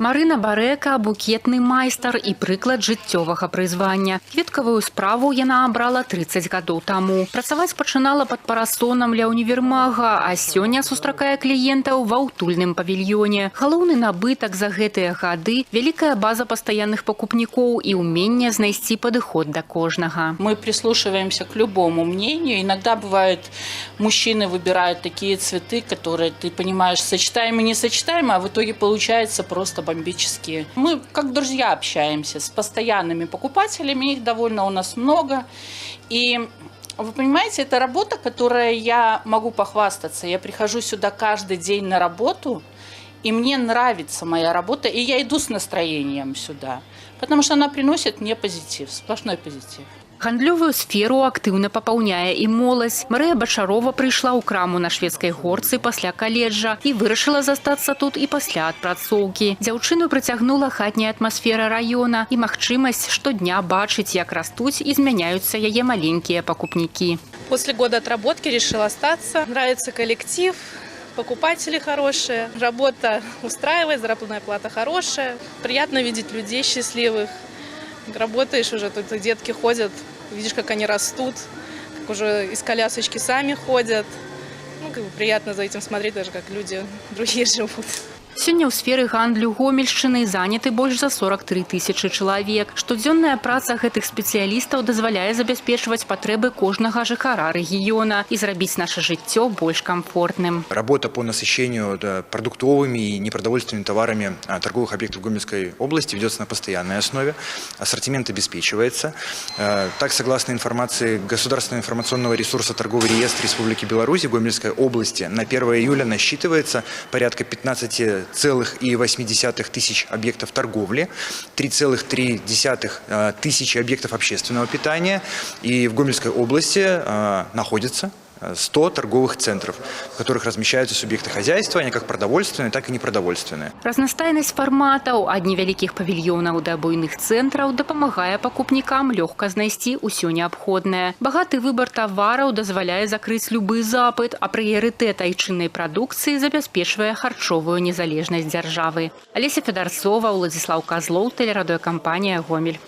Марына Барэка – букетны майстар і прыклад жыццёвага прызвання. Кветкавую справу яна абрала 30 гадоў таму. Працаваць пачынала пад парасонам ля універмага, а сёння сустракае кліентаў ва ўтульным павільёне. Галоўны набытак за гэтыя гады – вялікая база пастаянных пакупнікоў і ўменне знайсці падыход да кожнага. Мы прислушиваемся к любому мнению. Иногда бывает, мужчины выбирают такие цветы, которые, ты понимаешь, сочетаемы, несочетаемы, а в итоге получается просто бомбические. Мы как друзья общаемся с постоянными покупателями, их довольно у нас много. И вы понимаете, это работа, которой я могу похвастаться. Я прихожу сюда каждый день на работу, и мне нравится моя работа, и я иду с настроением сюда, потому что она приносит мне позитив, сплошной позитив. Гандлёвую сферу актыўна папаўняе і моладзь. Марыя Бачарова прыйшла ў краму на Шведскай горцы пасля каледжа і вырашыла застацца тут і пасля адпрацоўкі. Дзяўчыну прыцягнула хатняя атмасфера раёна і магчымасць штодня бачыць, як растуць і змяняюцца яе маленькія пакупнікі. После года отработки решила остаться. Нравится коллектив, покупатели хорошие, работа устраивает, заработная плата хорошая. Приятно видеть людей счастливых. Работаешь уже, тут детки ходят, видишь, как они растут, как уже из колясочки сами ходят. Приятно за этим смотреть, даже как люди другие живут. Сёння ў сферы гандлю Гомельшчыны заняты больш за 43 тысячы чалавек. Штодзённая праца гэтых спецыялістаў дазваляе забяспечваць патрэбы кожнага жыхара рэгіёна і зрабіць наша жыццё больш комфортным. Работа по насыщению продуктовыми и непродовольственными товарами торговых объектов Гомельской области ведется на постоянной основе. Ассортимент обеспечивается. Так, согласно информации Государственного информационного ресурса торговый реестр Республики Беларусь в Гомельской области, на 1 июля насчитывается порядка 15,8 тысяч объектов торговли, 3,3 тысячи объектов общественного питания, и в Гомельской области находится 100 торговых центров, в которых размещаются субъекты хозяйства, они как продовольственные, так и непродовольственные. Разнастайнасць фарматаў ад невялікіх павільёнаў да буйных цэнтраў дапамагае пакупнікам лёгка знайсці ўсё неабходнае. Багаты выбар тавараў дазваляе закрыць любы запыт, а прыярытэт айчыннай прадукцыі забяспечвае харчовую незалежнасць дзяржавы. Алеся Федарцова, Уладзіслаў Казлоў, тэлерадыёкампанія «Гомель».